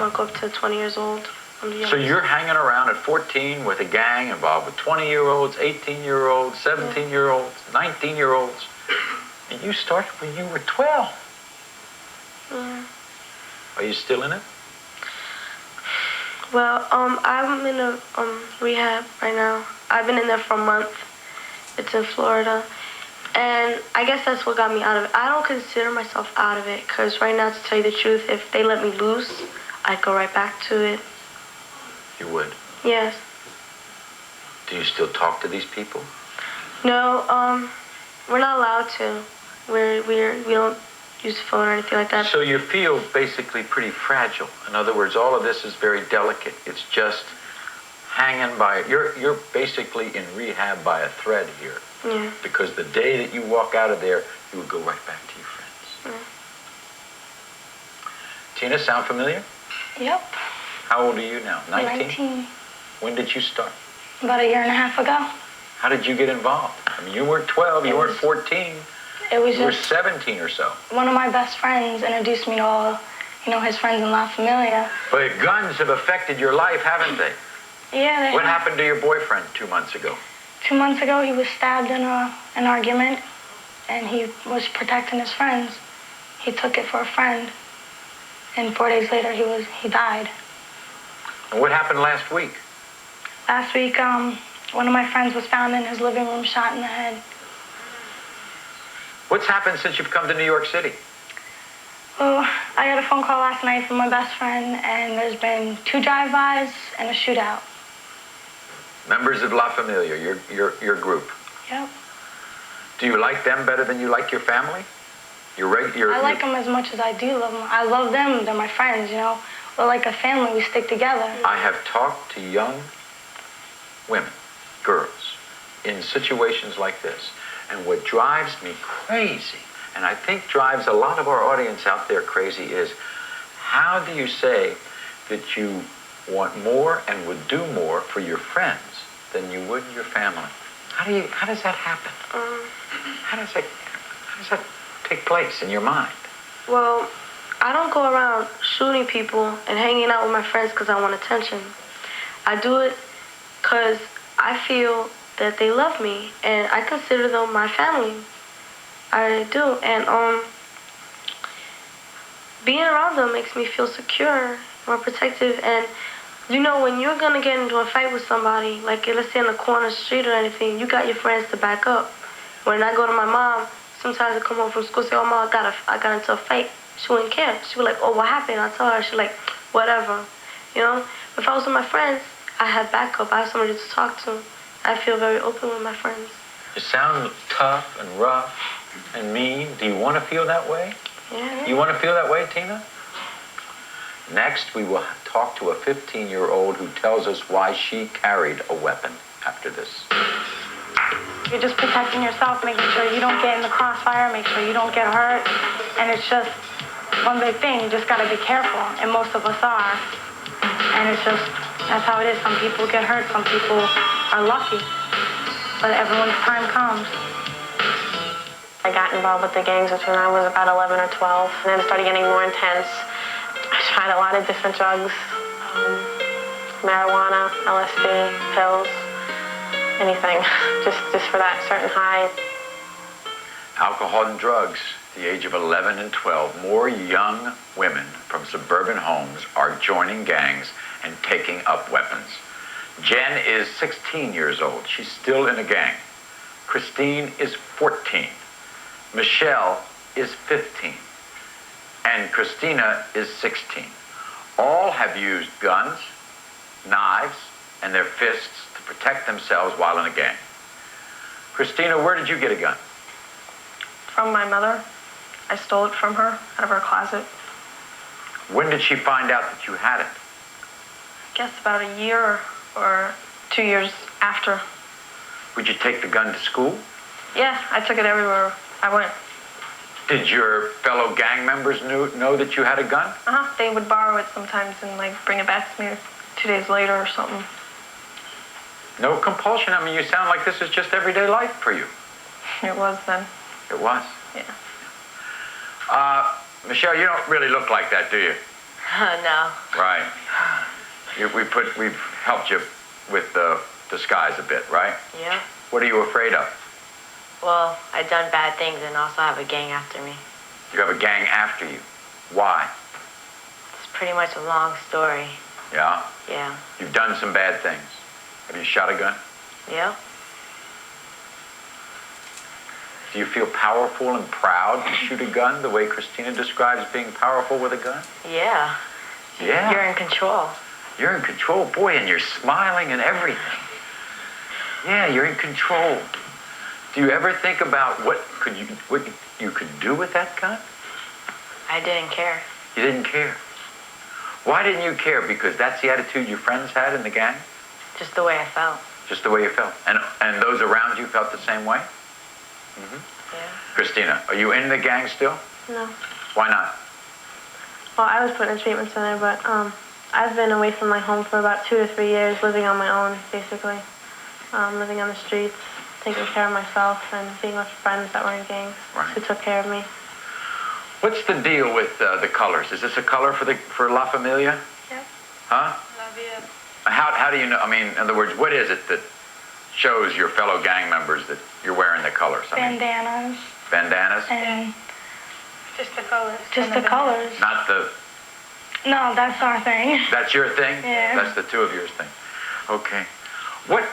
I'm going to go up to 20 years old. So you're hanging around at 14 with a gang involved with 20-year-olds, 18-year-olds, 17-year-olds, 19-year-olds. And you started when you were 12. Yeah. Are you still in it? Well, I'm in a rehab right now. I've been in there for a month. It's in Florida. And I guess that's what got me out of it. I don't consider myself out of it, because right now, to tell you the truth, if they let me loose, I'd go right back to it. You would? Yes. Do you still talk to these people? No, we're not allowed to. We don't use the phone or anything like that. So you feel basically pretty fragile. In other words, all of this is very delicate. It's just hanging by, you're basically in rehab by a thread here. Yeah. Because the day that you walk out of there, you would go right back to your friends. Yeah. Tina, sound familiar? Yep. How old are you now? 19? 19. When did you start? About a year and a half ago. How did you get involved? I mean, you weren't 12, you weren't 14. It was you were 17 or so. One of my best friends introduced me to all, his friends in La Familia. But guns have affected your life, haven't they? Yeah, they What have. happened to your boyfriend 2 months ago? 2 months ago, he was stabbed in an argument, and he was protecting his friends. He took it for a friend, and 4 days later, he died. And what happened last week? Last week, one of my friends was found in his living room, shot in the head. What's happened since you've come to New York City? Well, I got a phone call last night from my best friend, and there's been 2 drive-bys and a shootout. Members of La Familia, your group. Yep. Do you like them better than you like your family? I like them as much as I do love them. I love them. They're my friends, We're like a family. We stick together. I have talked to young women, girls, in situations like this. And what drives me crazy, and I think drives a lot of our audience out there crazy, is how do you say that you want more and would do more for your friends than you would your family? How does that happen? How does that take place in your mind? Well, I don't go around shooting people and hanging out with my friends because I want attention. I do it because I feel that they love me, and I consider them my family. I do, and being around them makes me feel secure, more protective, and when you're gonna get into a fight with somebody, like let's say in the corner street or anything, you got your friends to back up. When I go to my mom, sometimes I come home from school and say, "Oh, Mom, I got into a fight." She wouldn't care. She'd be like, "Oh, what happened?" I tell her. She's like, "Whatever." If I was with my friends, I have backup. I have somebody to talk to. I feel very open with my friends. You sound tough and rough and mean. Do you want to feel that way? Yeah. You want to feel that way, Tina? Next, we will talk to a 15-year-old who tells us why she carried a weapon after this. You're just protecting yourself, making sure you don't get in the crossfire, make sure you don't get hurt. And it's just one big thing. You just got to be careful, and most of us are. And that's how it is. Some people get hurt, some people are lucky. But everyone's time comes. I got involved with the gangs when I was about 11 or 12, and then it started getting more intense. I tried a lot of different drugs, marijuana, LSD, pills, anything, just for that certain high. Alcohol and drugs. At the age of 11 and 12, more young women from suburban homes are joining gangs and taking up weapons. Jen is 16 years old. She's still in a gang. Christine is 14. Michelle is 15. And Christina is 16. All have used guns, knives, and their fists to protect themselves while in a gang. Christina, where did you get a gun? From my mother. I stole it from her out of her closet. When did she find out that you had it? I guess about a year or 2 years after. Would you take the gun to school? Yeah, I took it everywhere I went. Did your fellow gang members know that you had a gun? They would borrow it sometimes and bring it back to me 2 days later or something. No compulsion? I mean, you sound like this is just everyday life for you. It was then. It was? Yeah. Michelle, you don't really look like that, do you? No. Right. We've helped you with the disguise a bit, right? Yeah. What are you afraid of? Well, I've done bad things and also have a gang after me. You have a gang after you. Why? It's pretty much a long story. Yeah? Yeah. You've done some bad things. Have you shot a gun? Yeah. Do you feel powerful and proud to shoot a gun the way Christina describes being powerful with a gun? Yeah. Yeah. You're in control. You're in control, boy, and you're smiling and everything. Yeah, you're in control. Do you ever think about what you could do with that gun? I didn't care. You didn't care. Why didn't you care? Because that's the attitude your friends had in the gang? Just the way I felt. Just the way you felt. And those around you felt the same way? Yeah. Christina, are you in the gang still? No. Why not? Well, I was put in a treatment center, but I've been away from my home for about 2 to 3 years, living on my own, basically. Living on the streets, taking care of myself, and being with friends that were in gangs who took care of me. What's the deal with the colors? Is this a color for La Familia? Yep. Huh? Love you. How do you know? I mean, in other words, what is it that shows your fellow gang members that you're wearing the colors? Bandanas. Bandanas? And Just the colors. just the colors. Not the... No, that's our thing. That's your thing? Yeah. That's the two of yours thing. Okay. What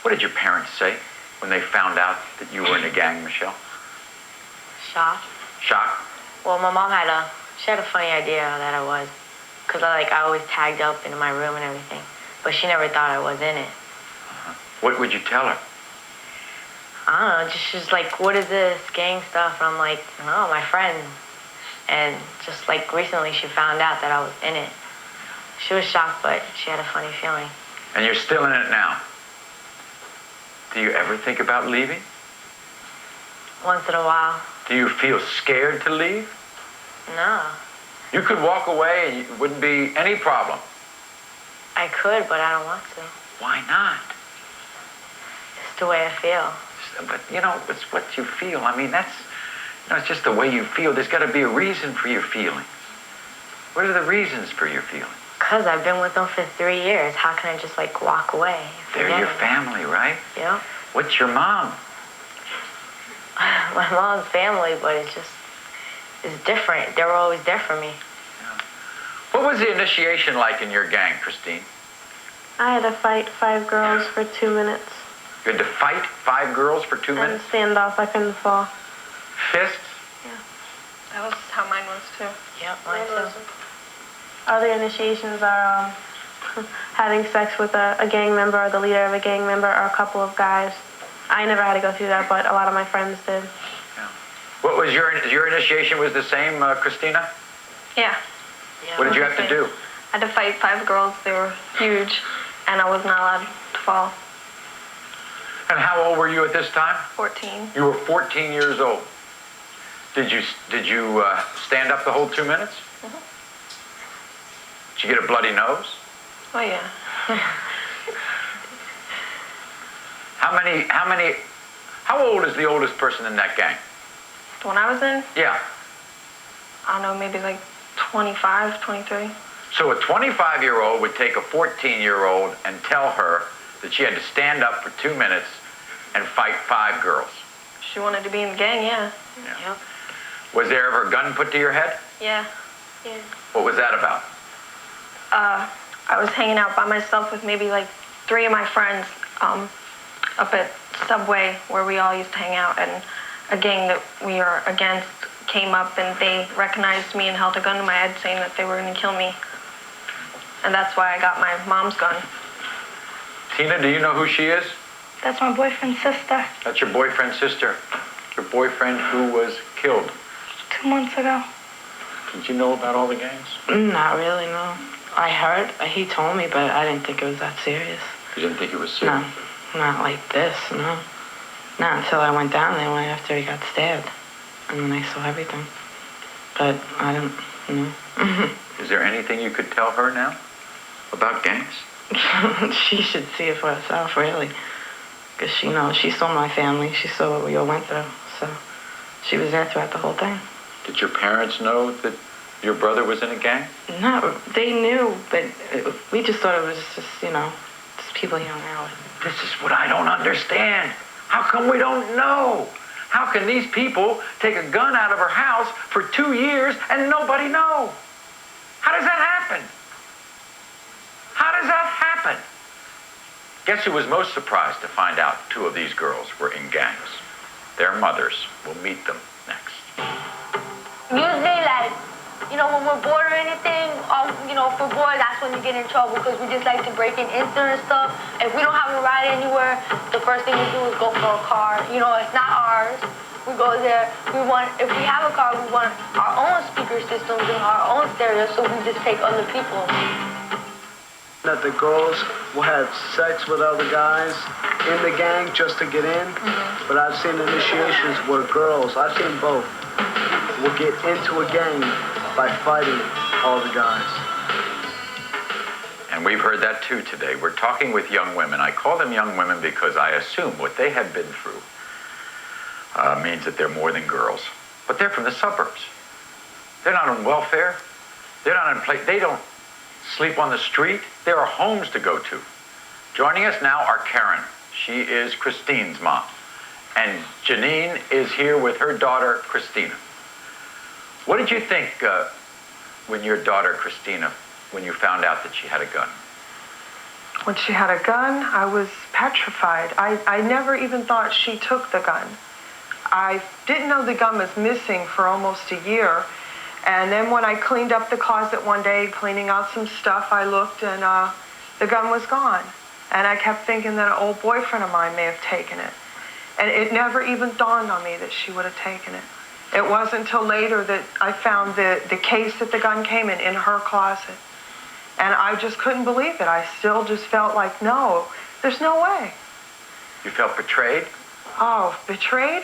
did your parents say when they found out that you were in a gang, Michelle? Shocked. Shocked? Well, my mom she had a funny idea that I was. Because I always tagged up into my room and everything. But she never thought I was in it. What would you tell her? I don't know, she's like, what is this gang stuff? And I'm like, oh, my friend. And just like recently she found out that I was in it. She was shocked, but she had a funny feeling. And you're still in it now. Do you ever think about leaving? Once in a while. Do you feel scared to leave? No. You could walk away and it wouldn't be any problem. I could, but I don't want to. Why not? It's the way I feel. But, it's what you feel. I mean, it's just the way you feel. There's got to be a reason for your feelings. What are the reasons for your feelings? Because I've been with them for 3 years. How can I just, walk away? They're your family, right? Yeah. What's your mom? My mom's family, but it's different. They were always there for me. Yeah. What was the initiation like in your gang, Christine? I had to fight 5 girls for 2 minutes. You had to fight 5 girls for 2 minutes? And stand off. I couldn't fall. Fists? Yeah. That was how mine was too. Yep, mine too. Other initiations are having sex with a gang member or the leader of a gang member or a couple of guys. I never had to go through that, but a lot of my friends did. Yeah. What was your initiation was the same, Christina? Yeah. What did you have to do? I had to fight 5 girls. They were huge, and I was not allowed to fall. And how old were you at this time? 14. You were 14 years old. Did you stand up the whole 2 minutes? Mm-hmm. Did you get a bloody nose? Oh yeah. How old is the oldest person in that gang? When I was in, Yeah. I don't know, maybe 25, 23. So a 25-year-old would take a 14-year-old and tell her that she had to stand up for 2 minutes and fight 5 girls. She wanted to be in the gang, yeah. Yep. Was there ever a gun put to your head? Yeah. What was that about? I was hanging out by myself with maybe 3 of my friends up at Subway where we all used to hang out, and a gang that we are against came up and they recognized me and held a gun to my head saying that they were going to kill me. And that's why I got my mom's gun. Tina, do you know who she is? That's my boyfriend's sister. That's your boyfriend's sister. Your boyfriend who was killed. 2 months ago. Did you know about all the gangs? Not really, no. I heard, he told me, but I didn't think it was that serious. You didn't think it was serious? No, not like this, no. Not until I went down there after he got stabbed. And then I saw everything. But I don't know. Is there anything you could tell her now about gangs? She should see it for herself, really. Because she knows, she saw my family, she saw what we all went through. So she was there throughout the whole thing. Did your parents know that Your brother was in a gang? No, they knew, but we just thought it was just, just people he hung out with. This is what I don't understand. How come we don't know? How can these people take a gun out of her house for 2 years and nobody know? How does that happen? How does that happen? Guess who was most surprised to find out 2 of these girls were in gangs? Their mothers. We'll meet them next. Usually, like, when we're bored or anything, if we're bored, that's when you get in trouble because we just like to break in instant and stuff. If we don't have a ride anywhere, the first thing we do is go for a car. It's not ours. We go there. If we have a car, we want our own speaker systems and our own stereo, so we just take other people. That the girls will have sex with other guys in the gang just to get in. Mm-hmm. But I've seen initiations where girls, I've seen both, will get into a gang by fighting all the guys. And we've heard that too today. We're talking with young women. I call them young women because I assume what they have been through means that they're more than girls. But they're from the suburbs. They're not on welfare. They're not on they don't sleep on the street. There are homes to go to. Joining us now are Karin. She is Christine's mom. And Janine is here with her daughter, Christina. What did you think when your daughter, Christina, when you found out that she had a gun? When she had a gun, I was petrified. I never even thought she took the gun. I didn't know the gun was missing for almost a year. And then when I cleaned up the closet one day, cleaning out some stuff, I looked and the gun was gone. And I kept thinking that an old boyfriend of mine may have taken it. And it never even dawned on me that she would have taken it. It wasn't until later that I found the case that the gun came in her closet. And I just couldn't believe it. I still just felt like, no, there's no way. You felt betrayed? Oh, betrayed?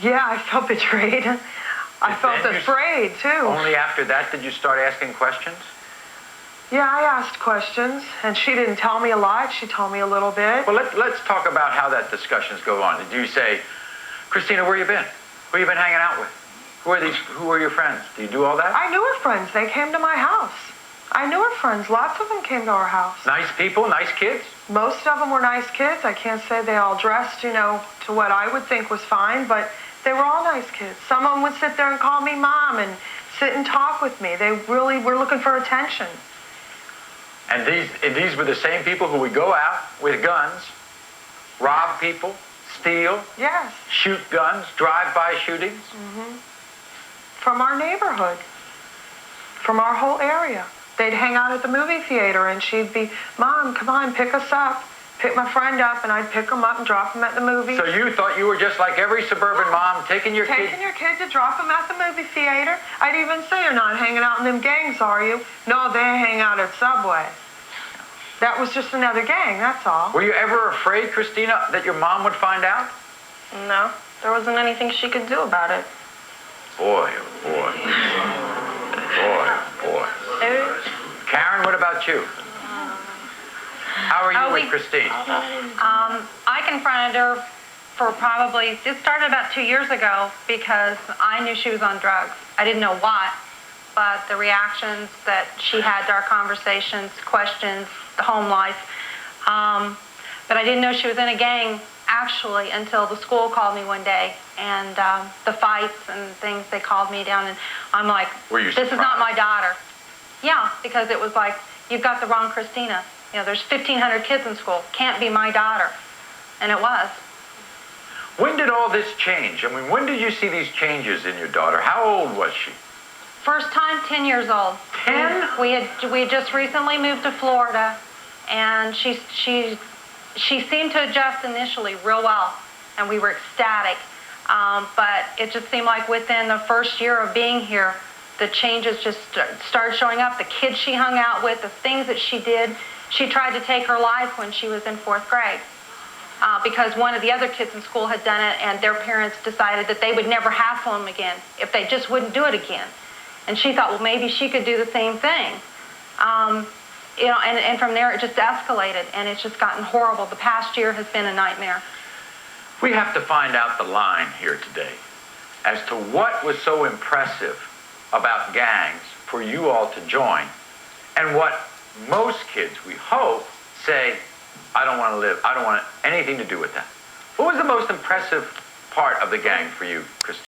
Yeah, I felt betrayed. I felt afraid, too. Only after that did you start asking questions? Yeah, I asked questions, and she didn't tell me a lot. She told me a little bit. Well, let's talk about how that discussions go on. Did you say, Christina, where you been? Who you been hanging out with? Who are your friends? Do you do all that? I knew her friends. They came to my house. I knew her friends. Lots of them came to our house. Nice people, nice kids? Most of them were nice kids. I can't say they all dressed, to what I would think was fine, but they were all nice kids. Some of them would sit there and call me mom and sit and talk with me. They really were looking for attention. And these were the same people who would go out with guns, rob people, steal, yes, shoot guns, drive-by shootings? Mm-hmm. From our neighborhood, from our whole area. They'd hang out at the movie theater, and she'd be, Mom, come on, pick us up. Pick my friend up, and I'd pick them up and drop them at the movie. So you thought you were just like every suburban mom, taking your kid to drop them at the movie theater. I'd even say, you're not hanging out in them gangs, are you? No, they hang out at Subway. That was just another gang, that's all. Were you ever afraid, Christina, that your mom would find out? No, there wasn't anything she could do about it. Boy, oh boy. Boy, boy. Karin, what about you? How are you with Christine? I confronted her for it started about 2 years ago because I knew she was on drugs. I didn't know what, but the reactions that she had to our conversations, questions, the home life. But I didn't know she was in a gang, actually, until the school called me one day. And the fights and things, they called me down, and I'm like, this is not my daughter. Yeah, because it was like, you've got the wrong Christina. There's 1,500 kids in school. Can't be my daughter. And it was. When did all this change? I mean, when did you see these changes in your daughter? How old was she? First time, 10 years old. 10? We had just recently moved to Florida, and she seemed to adjust initially real well, and we were ecstatic. But it just seemed like within the first year of being here, the changes just started showing up. The kids she hung out with, the things that she did. She tried to take her life when she was in 4th grade because one of the other kids in school had done it, and their parents decided that they would never hassle them again if they just wouldn't do it again. And she thought, well, maybe she could do the same thing. And from there it just escalated, and it's just gotten horrible. The past year has been a nightmare. We have to find out the line here today as to what was so impressive about gangs for you all to join, and what most kids, we hope, say, I don't want to live, I don't want anything to do with that. What was the most impressive part of the gang for you, Christina?